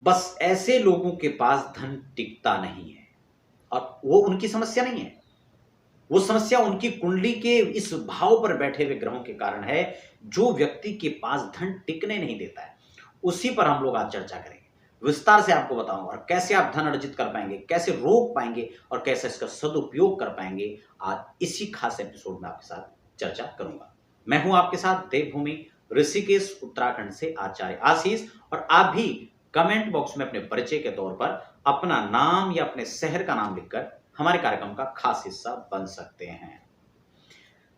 बस ऐसे लोगों के पास धन टिकता नहीं है, और वो उनकी समस्या नहीं है, वो समस्या उनकी कुंडली के इस भाव पर बैठे हुए ग्रहों के कारण है, जो व्यक्ति के पास धन टिकने नहीं देता है। उसी पर हम लोग आज चर्चा करेंगे, विस्तार से आपको बताऊंगा, और कैसे आप धन अर्जित कर पाएंगे, कैसे रोक पाएंगे और कैसे इसका सदुपयोग कर पाएंगे। आज इसी खास एपिसोड में आपके साथ चर्चा करूंगा। मैं हूं आपके साथ देवभूमि ऋषिकेश उत्तराखंड से आचार्य आशीष, और आप भी कमेंट बॉक्स में अपने परिचय के तौर पर अपना नाम या अपने शहर का नाम लिखकर हमारे कार्यक्रम का खास हिस्सा बन सकते हैं।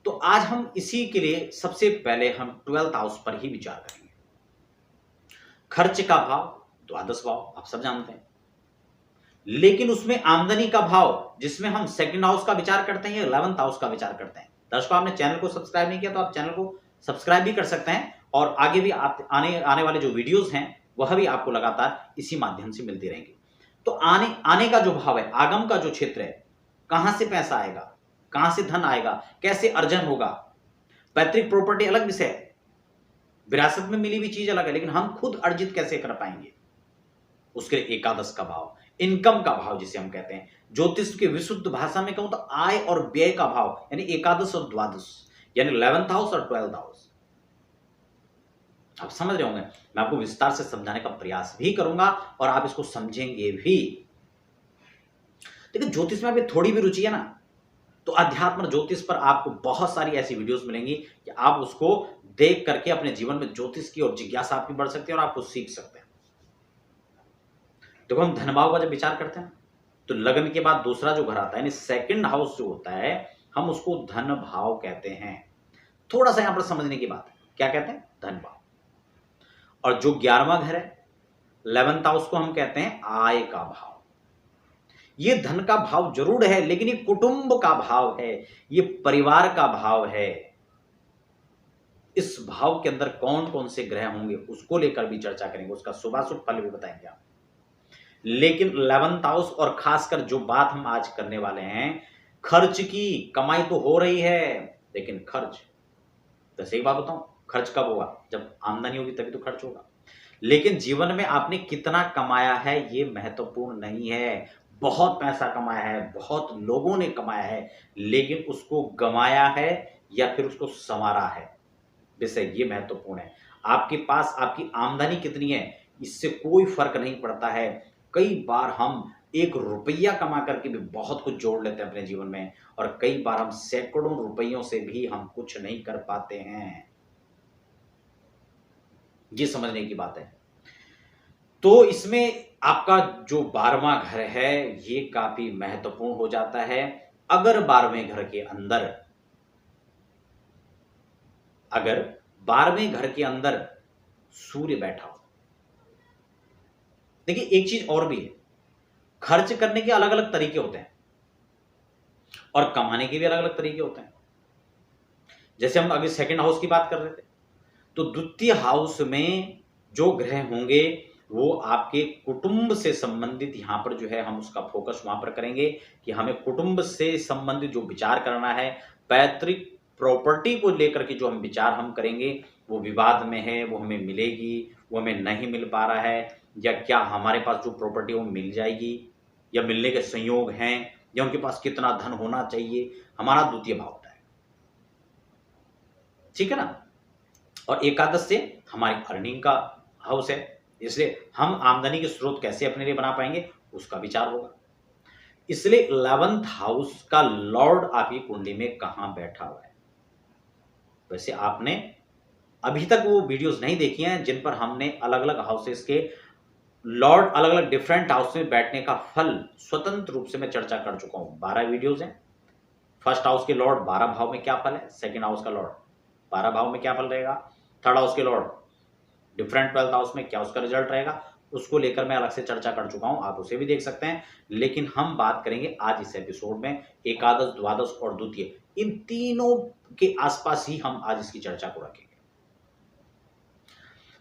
तो आज हम इसी के लिए सबसे पहले हम 12th हाउस पर ही विचार करेंगे। खर्च का भाव द्वादश भाव आप सब जानते हैं, लेकिन उसमें आमदनी का भाव जिसमें हम सेकंड हाउस का विचार करते हैं या 11th हाउस का विचार करते हैं। दर्शकों, आपने चैनल को सब्सक्राइब नहीं किया तो आप चैनल को सब्सक्राइब भी कर सकते हैं, और आगे भी आप आने वाले जो वीडियोस हैं वह भी आपको लगातार इसी माध्यम से मिलती रहेंगी। तो आने का जो भाव है, आगम का जो क्षेत्र है, कहां से पैसा आएगा, कहां से धन आएगा, कैसे अर्जन होगा। पैतृक प्रॉपर्टी अलग विषय है, विरासत में मिली हुई चीज अलग है, लेकिन हम खुद अर्जित कैसे कर पाएंगे, उसके लिए एकादश का भाव, इनकम का भाव जिसे हम कहते हैं, ज्योतिष के विशुद्ध भाषा में कहूं तो आय और व्यय का भाव, यानी एकादश और द्वादश, यानी 11th हाउस और 12th हाउस। आप समझ रहे होंगे, मैं आपको विस्तार से समझाने का प्रयास भी करूंगा और आप इसको समझेंगे भी। लेकिन ज्योतिष में अभी थोड़ी भी रुचि है ना, तो अध्यात्म ज्योतिष पर आपको बहुत सारी ऐसी वीडियोस मिलेंगी कि आप उसको देख करके अपने जीवन में ज्योतिष की और जिज्ञासा आपकी बढ़ सकती है और आप कुछ सीख सकते हैं। देखो, हम धन भाव का जब विचार करते हैं तो लग्न के बाद दूसरा जो घर आता है, यानी सेकंड हाउस जो होता है, हम उसको धन भाव कहते हैं। थोड़ा सा यहां पर समझने की बात है, क्या कहते हैं, धन भाव। और जो 11वां घर है 11th हाउस को हम कहते हैं आय का भाव। ये धन का भाव जरूर है, लेकिन ये कुटुंब का भाव है, ये परिवार का भाव है। इस भाव के अंदर कौन कौन से ग्रह होंगे उसको लेकर भी चर्चा करेंगे, उसका शुभाशुभ फल भी बताएंगे आप। लेकिन 11th हाउस और खासकर जो बात हम आज करने वाले हैं, खर्च की, कमाई तो हो रही है, लेकिन खर्च, वैसे एक बात बताऊं, खर्च कब होगा, जब आमदनी होगी तभी तो खर्च होगा। लेकिन जीवन में आपने कितना कमाया है ये महत्वपूर्ण नहीं है। बहुत पैसा कमाया है, बहुत लोगों ने कमाया है, लेकिन उसको गंवाया है या फिर उसको संवारा है, विषय ये महत्वपूर्ण है। आपके पास आपकी आमदनी कितनी है इससे कोई फर्क नहीं पड़ता है। कई बार हम 1 रुपया कमा करके भी बहुत कुछ जोड़ लेते हैं अपने जीवन में, और कई बार हम सैकड़ों रुपयों से भी हम कुछ नहीं कर पाते हैं। ये समझने की बात है। तो इसमें आपका जो 12वां घर है ये काफी महत्वपूर्ण हो जाता है। अगर 12वें घर के अंदर, अगर 12वें घर के अंदर सूर्य बैठा हो, देखिए एक चीज और भी है, खर्च करने के अलग अलग तरीके होते हैं और कमाने के भी अलग अलग तरीके होते हैं। जैसे हम अभी सेकंड हाउस की बात कर रहे थे, तो द्वितीय हाउस में जो ग्रह होंगे वो आपके कुटुंब से संबंधित, यहां पर जो है हम उसका फोकस वहां पर करेंगे कि हमें कुटुंब से संबंधित जो विचार करना है, पैतृक प्रॉपर्टी को लेकर के जो हम विचार हम करेंगे, वो विवाद में है, वो हमें मिलेगी, वो हमें नहीं मिल पा रहा है, या क्या हमारे पास जो प्रॉपर्टी वो मिल जाएगी, या मिलने के संयोग हैं, या उनके पास कितना धन होना चाहिए, हमारा द्वितीय भाव होता है। ठीक है ना। और एकादश से हमारी अर्निंग का हाउस है, इसलिए हम आमदनी के स्रोत कैसे अपने लिए बना पाएंगे उसका विचार होगा। इसलिए 11th हाउस का लॉर्ड आपकी कुंडली में कहां बैठा हुआ है। वैसे आपने अभी तक वो वीडियोस नहीं देखी हैं जिन पर हमने अलग अलग हाउसेस के लॉर्ड अलग अलग डिफरेंट हाउस में बैठने का फल स्वतंत्र रूप से मैं चर्चा कर चुका हूं। 12 वीडियोस हैं। फर्स्ट हाउस के लॉर्ड 12 भाव में क्या फल है, सेकेंड हाउस का लॉर्ड 12 भाव में क्या फल रहेगा, थर्ड हाउस के लॉर्ड डिफरेंट 12th हाउस में क्या उसका रिजल्ट रहेगा, उसको लेकर मैं अलग से चर्चा कर चुका हूं, आप उसे भी देख सकते हैं। लेकिन हम बात करेंगे आज इस एपिसोड में एकादश, द्वादश और द्वितीय, इन तीनों के आसपास ही हम आज इसकी चर्चा को रखेंगे।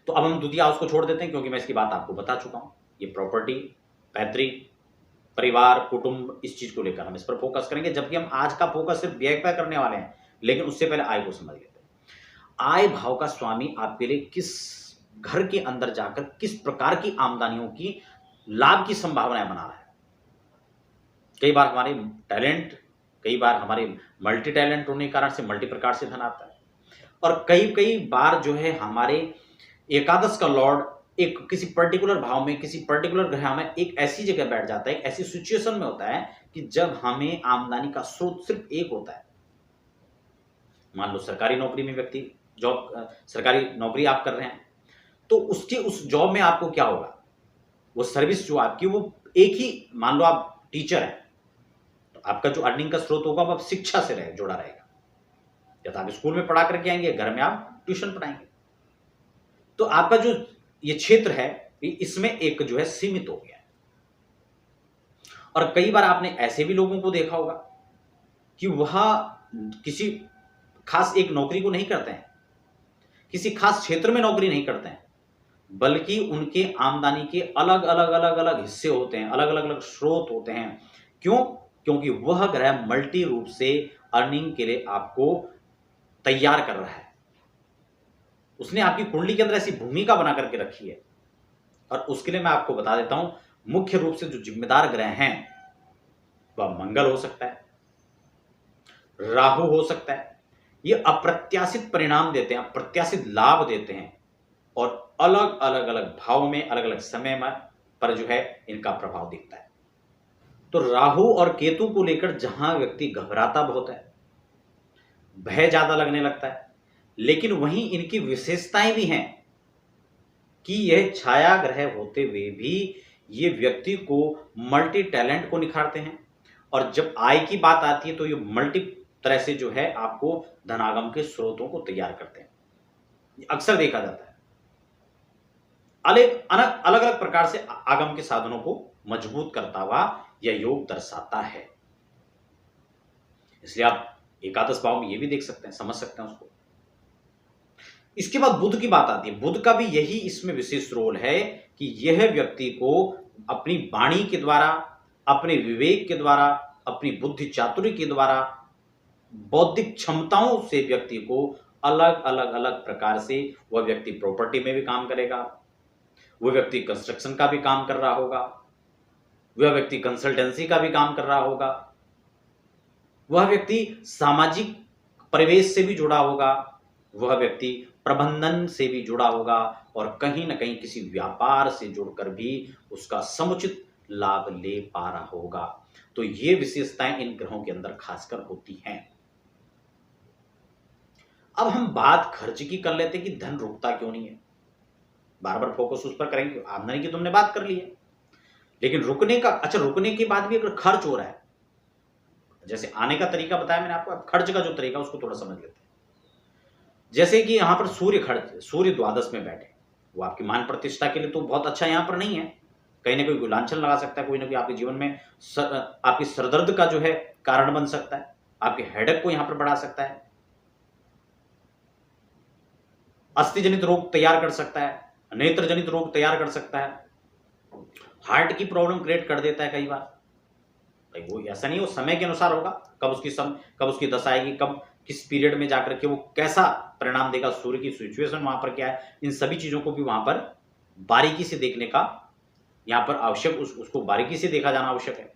तो अब हम द्वितीय हाउस को छोड़ देते हैं क्योंकि मैं इसकी बात आपको बता चुका हूं। ये प्रॉपर्टी, पैतृक, परिवार, कुटुंब, इस चीज को लेकर हम इस पर फोकस करेंगे, जबकि हम आज का फोकस सिर्फ व्यय पर करने वाले हैं। लेकिन उससे पहले आय को समझ लेते हैं। आय भाव का स्वामी आपके लिए किस घर के अंदर जाकर किस प्रकार की आमदनियों की लाभ की संभावनाएं बना रहा है। कई बार हमारे टैलेंट, कई बार हमारे मल्टी टैलेंट होने के कारण से मल्टी प्रकार से धन आता है, और कई कई बार जो है हमारे एकादश का लॉर्ड एक किसी पर्टिकुलर भाव में, किसी पर्टिकुलर ग्रह में एक ऐसी जगह बैठ जाता है, एक ऐसी सिचुएशन में होता है कि जब हमें आमदनी का स्रोत सिर्फ एक होता है। मान लो सरकारी नौकरी में व्यक्ति सरकारी नौकरी आप कर रहे हैं, तो उसके उस जॉब में आपको क्या होगा, वो सर्विस जो आपकी वो एक ही, मान लो आप टीचर हैं तो आपका जो अर्निंग का स्रोत होगा वो आप शिक्षा से जुड़ा रहेगा, या तो आप स्कूल में पढ़ा करके आएंगे, घर में आप ट्यूशन पढ़ाएंगे। तो आपका जो ये क्षेत्र है इसमें एक जो है सीमित हो गया है। और कई बार आपने ऐसे भी लोगों को देखा होगा कि वह किसी खास एक नौकरी को नहीं करते हैं, किसी खास क्षेत्र में नौकरी नहीं करते हैं, बल्कि उनके आमदनी के अलग अलग अलग अलग हिस्से होते हैं, अलग अलग अलग स्रोत होते हैं। क्यों? क्योंकि वह ग्रह मल्टी रूप से अर्निंग के लिए आपको तैयार कर रहा है। उसने आपकी कुंडली के अंदर ऐसी भूमिका बना करके रखी है। और उसके लिए मैं आपको बता देता हूं, मुख्य रूप से जो जिम्मेदार ग्रह हैं वह मंगल हो सकता है, राहु हो सकता है। ये अप्रत्याशित परिणाम देते हैं, अप्रत्याशित लाभ देते हैं, और अलग अलग अलग भाव में, अलग अलग समय में पर जो है इनका प्रभाव दिखता है। तो राहु और केतु को लेकर जहां व्यक्ति घबराता बहुत है, भय ज्यादा लगने लगता है, लेकिन वहीं इनकी विशेषताएं भी हैं कि यह छाया ग्रह होते हुए भी ये व्यक्ति को मल्टी टैलेंट को निखारते हैं, और जब आय की बात आती है तो ये मल्टी तरह से जो है आपको धनागम के स्रोतों को तैयार करते हैं। अक्सर देखा जाता है अलग अलग प्रकार से आगम के साधनों को मजबूत करता हुआ यह योग दर्शाता है। इसलिए आप एकादश भाव में ये भी देख सकते हैं, समझ सकते हैं उसको। इसके बाद बुध की बात आती है। बुध का भी यही इसमें विशेष रोल है कि यह व्यक्ति को अपनी वाणी के द्वारा, अपने विवेक के द्वारा, अपनी बुद्धि चातुर्य के द्वारा, बौद्धिक क्षमताओं से व्यक्ति को अलग अलग अलग प्रकार से, वह व्यक्ति प्रॉपर्टी में भी काम करेगा, वह व्यक्ति कंस्ट्रक्शन का भी काम कर रहा होगा, वह व्यक्ति कंसल्टेंसी का भी काम कर रहा होगा, वह व्यक्ति सामाजिक परिवेश से भी जुड़ा होगा, वह व्यक्ति प्रबंधन से भी जुड़ा होगा, और कहीं ना कहीं किसी व्यापार से जुड़कर भी उसका समुचित लाभ ले पा रहा होगा। तो ये विशेषताएं इन ग्रहों के अंदर खासकर होती हैं। अब हम बात खर्च की कर लेते हैं कि धन रुकता क्यों नहीं है। बार बार फोकस उस पर करेंगे। आमदनी की तुमने बात कर ली है, लेकिन रुकने का, अच्छा रुकने के बाद भी अगर खर्च हो रहा है, जैसे आने का तरीका बताया मैंने आपको, अब खर्च का जो तरीका उसको थोड़ा समझ लेते हैं। जैसे कि यहां पर सूर्य द्वादश में बैठे, वो आपकी मान प्रतिष्ठा के लिए तो बहुत अच्छा यहां पर नहीं है, कहीं ना कोई लांछन लगा सकता है, कोई ना कोई आपके जीवन में आपकी सरदर्द का जो है कारण बन सकता है, आपके हेडेक को यहां पर बढ़ा सकता है, अस्थि जनित रोग तैयार कर सकता है, नेत्र जनित रोग तैयार कर सकता है, हार्ट की प्रॉब्लम क्रिएट कर देता है कई बार। वो ऐसा नहीं, वो समय के अनुसार होगा, कब उसकी दशा आएगी, कब किस पीरियड में जाकर के वो कैसा परिणाम देगा, सूर्य की सिचुएशन वहां पर क्या है, इन सभी चीजों को भी वहां पर बारीकी से देखने का यहां पर आवश्यक, उसको बारीकी से देखा जाना आवश्यक है।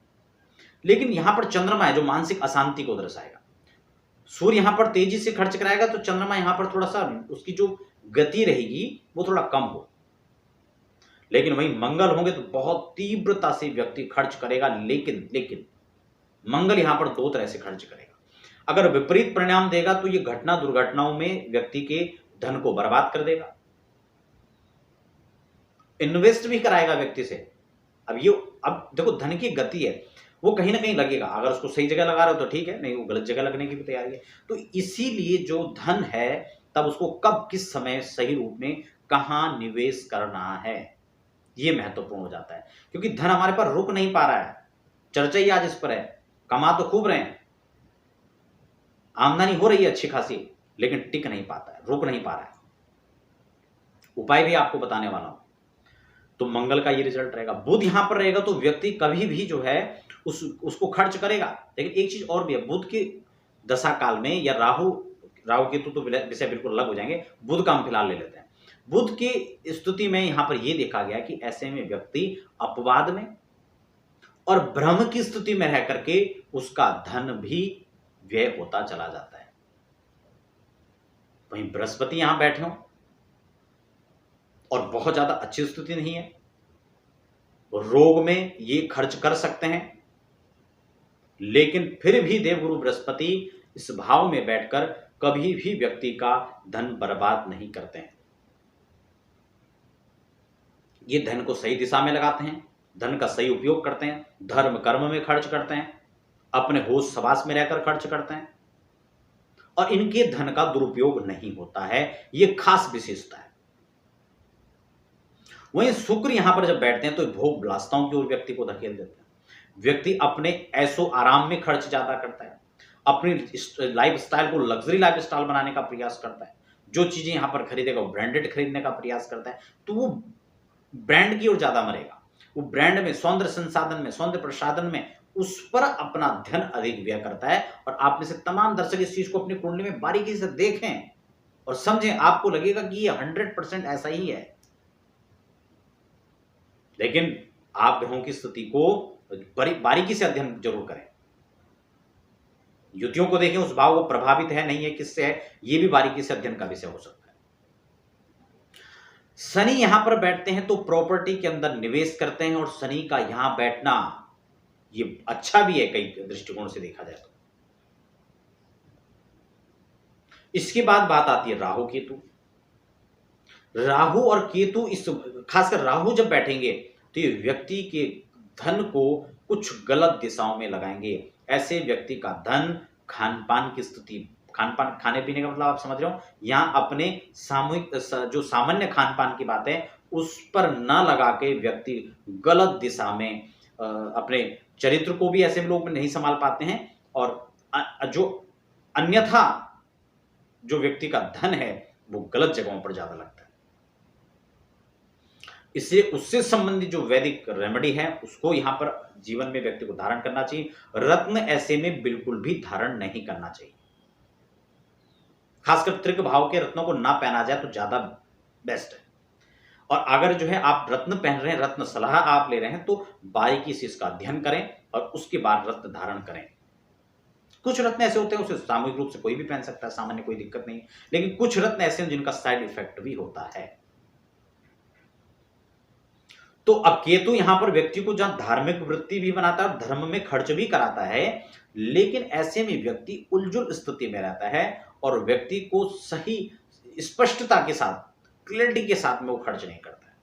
लेकिन यहां पर चंद्रमा है जो मानसिक अशांति को दर्शाएगा। सूर्य यहां पर तेजी से खर्च कराएगा, तो चंद्रमा यहां पर थोड़ा सा उसकी जो गति रहेगी वो थोड़ा कम हो। लेकिन वहीं मंगल होंगे तो बहुत तीव्रता से व्यक्ति खर्च करेगा, लेकिन मंगल यहां पर दो तरह से खर्च करेगा। अगर विपरीत परिणाम देगा तो ये घटना दुर्घटनाओं में व्यक्ति के धन को बर्बाद कर देगा, इन्वेस्ट भी कराएगा व्यक्ति से। अब देखो धन की गति है, वो कहीं ना कहीं लगेगा, अगर उसको सही जगह लगा रहे हो तो ठीक है, नहीं वो गलत जगह लगने की भी तैयारी है। तो इसीलिए जो धन है तब उसको कब किस समय सही रूप में कहां निवेश करना है ये महत्वपूर्ण हो जाता है, क्योंकि धन हमारे पास रुक नहीं पा रहा है। चर्चा ही आज इस पर है, कमा तो खूब रहे हैं, आमदनी हो रही है अच्छी खासी, लेकिन टिक नहीं पाता है, रुक नहीं पा रहा है। उपाय भी आपको बताने वाला हूं। तो मंगल का ये रिजल्ट रहेगा। बुध यहां पर रहेगा तो व्यक्ति कभी भी जो है उसको खर्च करेगा। लेकिन एक चीज और भी है, बुध की दशा काल में या राहु केतु तो विषय बिल्कुल अलग हो जाएंगे, बुध का हम फिलहाल ले लेते हैं। बुध की स्तुति में यहां पर यह देखा गया कि ऐसे में व्यक्ति अपवाद में और ब्रह्म की स्तुति में रह करके उसका धन भी व्यय होता चला जाता है। वहीं बृहस्पति यहां बैठे हो और बहुत ज्यादा अच्छी स्थिति नहीं है, रोग में ये खर्च कर सकते हैं, लेकिन फिर भी देवगुरु बृहस्पति इस भाव में बैठकर कभी भी व्यक्ति का धन बर्बाद नहीं करते हैं। ये धन को सही दिशा में लगाते हैं, धन का सही उपयोग करते हैं, धर्म कर्म में खर्च करते हैं, अपने होश सवास में रहकर खर्च करते हैं और इनके धन का दुरुपयोग नहीं होता है। यह खास विशेषता है। वहीं शुक्र यहां पर जब बैठते हैं तो भोग विलासिताओं की ओर व्यक्ति को धकेल देते हैं। व्यक्ति अपने ऐसो आराम में खर्च ज्यादा करता है, अपनी लाइफ स्टाइल को लग्जरी लाइफ स्टाइल बनाने का प्रयास करता है। जो चीजें यहां पर खरीदेगा वो ब्रांडेड खरीदने का प्रयास करता है, तो वो ब्रांड की ओर ज्यादा मरेगा। वो ब्रांड में, सौंदर्य संसाधन में, सौंदर्य प्रसाधन में उस पर अपना धन अधिक व्यय करता है। और आप में से तमाम दर्शक इस चीज को अपनी कुंडली में बारीकी से देखें और समझें, आपको लगेगा कि ये 100% ऐसा ही है। लेकिन आप ग्रहों की स्थिति को बारीकी से अध्ययन जरूर करें। युतियों को देखें, उस भाव वो प्रभावित है नहीं है, किससे है, ये भी बारीकी से अध्ययन का विषय हो सकता है। शनि यहां पर बैठते हैं तो प्रॉपर्टी के अंदर निवेश करते हैं और शनि का यहां बैठना ये अच्छा भी है कई दृष्टिकोण से देखा जाए तो। इसके बाद बात आती है राहु केतु। राहु और केतु, इस खासकर राहु जब बैठेंगे तो ये व्यक्ति के धन को कुछ गलत दिशाओं में लगाएंगे। ऐसे व्यक्ति का धन खान-पान की स्थिति, खान-पान, खाने पीने का मतलब आप समझ रहे हो, यहां अपने सामूहिक जो सामान्य खान-पान की बात है उस पर न लगा के व्यक्ति गलत दिशा में अपने चरित्र को भी ऐसे लोग नहीं संभाल पाते हैं और जो अन्यथा जो व्यक्ति का धन है वो गलत जगहों पर ज्यादा लगता है। इससे उससे संबंधित जो वैदिक रेमेडी है उसको यहां पर जीवन में व्यक्ति को धारण करना चाहिए। रत्न ऐसे में बिल्कुल भी धारण नहीं करना चाहिए। खासकर त्रिक भाव के रत्नों को ना पहना जाए तो ज्यादा बेस्ट है। और अगर जो है आप रत्न पहन रहे हैं, रत्न सलाह आप ले रहे हैं, तो बारीकी से इसका अध्ययन करें और उसके बाद रत्न धारण करें। कुछ रत्न ऐसे होते हैं उसे सामूहिक रूप से कोई भी पहन सकता है, सामान्य कोई दिक्कत नहीं, लेकिन कुछ रत्न ऐसे हैं जिनका साइड इफेक्ट भी होता है। तो अब केतु यहां पर व्यक्ति को जहां धार्मिक वृत्ति भी बनाता है और धर्म में खर्च भी कराता है, लेकिन ऐसे में व्यक्ति उलझुल स्थिति में रहता है और व्यक्ति को सही स्पष्टता के साथ, क्लैरिटी के साथ में वो खर्च नहीं करता है।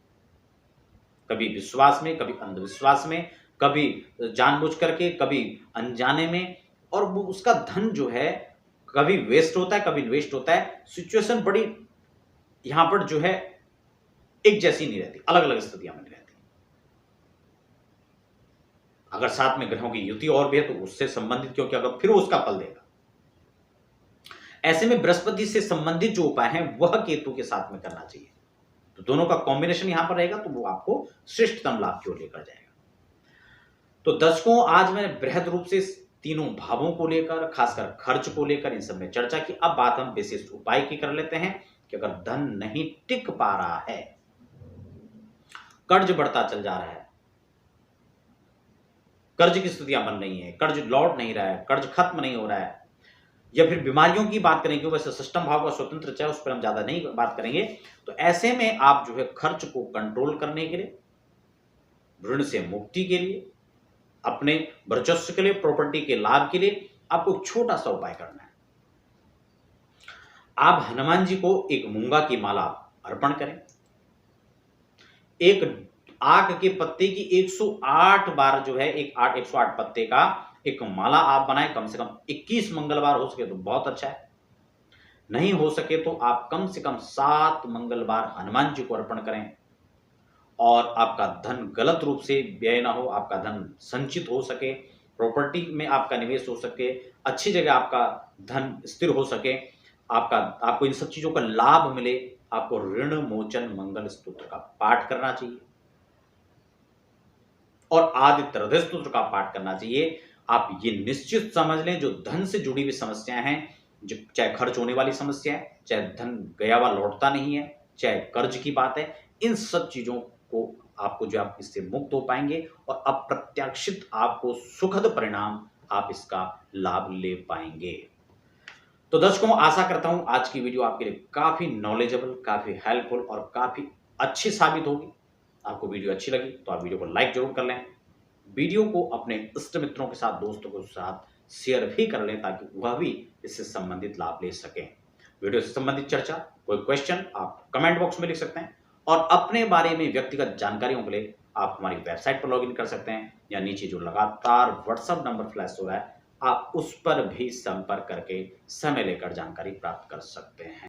कभी विश्वास में, कभी अंधविश्वास में, कभी जानबूझ करके, कभी अनजाने में, और वो उसका धन जो है कभी वेस्ट होता है, कभी इन्वेस्ट होता है। सिचुएशन बड़ी यहां पर जो है एक जैसी नहीं रहती, अलग अलग स्थितियां बनी रहती। अगर साथ में ग्रहों की युति और भी है तो उससे संबंधित, क्योंकि अगर फिर उसका फल देगा। ऐसे में बृहस्पति से संबंधित जो उपाय है वह केतु के साथ में करना चाहिए। तो दोनों का कॉम्बिनेशन यहां पर रहेगा तो वो आपको श्रेष्ठतम लाभ की ओर लेकर जाएगा। तो दर्शकों, आज मैंने बृहद रूप से तीनों भावों को लेकर, खासकर खर्च को लेकर, इन सब में चर्चा की। अब बात हम विशिष्ट उपाय की कर लेते हैं कि अगर धन नहीं टिक पा रहा है, कर्ज बढ़ता चल जा रहा है, कर्ज की स्थितियां बन रही हैं, कर्ज लौट नहीं रहा है, कर्ज खत्म नहीं हो रहा है, या फिर बीमारियों की बात करेंगे, वैसे सिस्टम भाव का स्वतंत्र चाहे उस पर हम ज्यादा नहीं बात करेंगे। तो ऐसे में आप जो है खर्च को कंट्रोल करने के लिए, ऋण से मुक्ति के लिए, अपने वर्चस्व के लिए, प्रॉपर्टी के लाभ के लिए आपको एक छोटा सा उपाय करना है। आप हनुमान जी को एक मूंगा की माला अर्पण करें। एक आक के पत्ते की 108 बार जो है 108 पत्ते का एक माला आप बनाएं। कम से कम 21 मंगलवार हो सके तो बहुत अच्छा है, नहीं हो सके तो आप कम से कम 7 मंगलवार हनुमान जी को अर्पण करें और आपका धन गलत रूप से व्यय ना हो, आपका धन संचित हो सके, प्रॉपर्टी में आपका निवेश हो सके, अच्छी जगह आपका धन स्थिर हो सके, आपको इन सब चीजों का लाभ मिले। आपको ऋण मोचन मंगल स्तोत्र का पाठ करना चाहिए और आदित्य हृदय स्तोत्र का पाठ करना चाहिए। आप ये निश्चित समझ लें, जो धन से जुड़ी हुई समस्याएं हैं, जो चाहे खर्च होने वाली समस्या है, चाहे धन गया हुआ लौटता नहीं है, चाहे कर्ज की बात है, इन सब चीज़ों को आपको जो आप इससे मुक्त हो पाएँगे और अप्रत्याशित आपको सुखद परिणाम आप इसका लाभ ले पाएँगे। तो दर्शकों, आशा करता हूँ आज की वीडियो आपके लिए काफ़ी नॉलेजेबल, काफ़ी हेल्पफुल और काफ़ी अच्छी साबित होगी। आपको वीडियो अच्छी लगी तो आप वीडियो को लाइक ज़रूर कर लें। वीडियो को अपने इष्ट मित्रों के साथ, दोस्तों के साथ शेयर भी कर लें ताकि वह भी इससे संबंधित लाभ ले सकें। वीडियो से संबंधित चर्चा, कोई क्वेश्चन आप कमेंट बॉक्स में लिख सकते हैं और अपने बारे में व्यक्तिगत जानकारियों के लिए आप हमारी वेबसाइट पर लॉगिन कर सकते हैं या नीचे जो लगातार व्हाट्सएप नंबर फ्लैश हो रहा है, आप उस पर भी संपर्क करके समय लेकर जानकारी प्राप्त कर सकते हैं।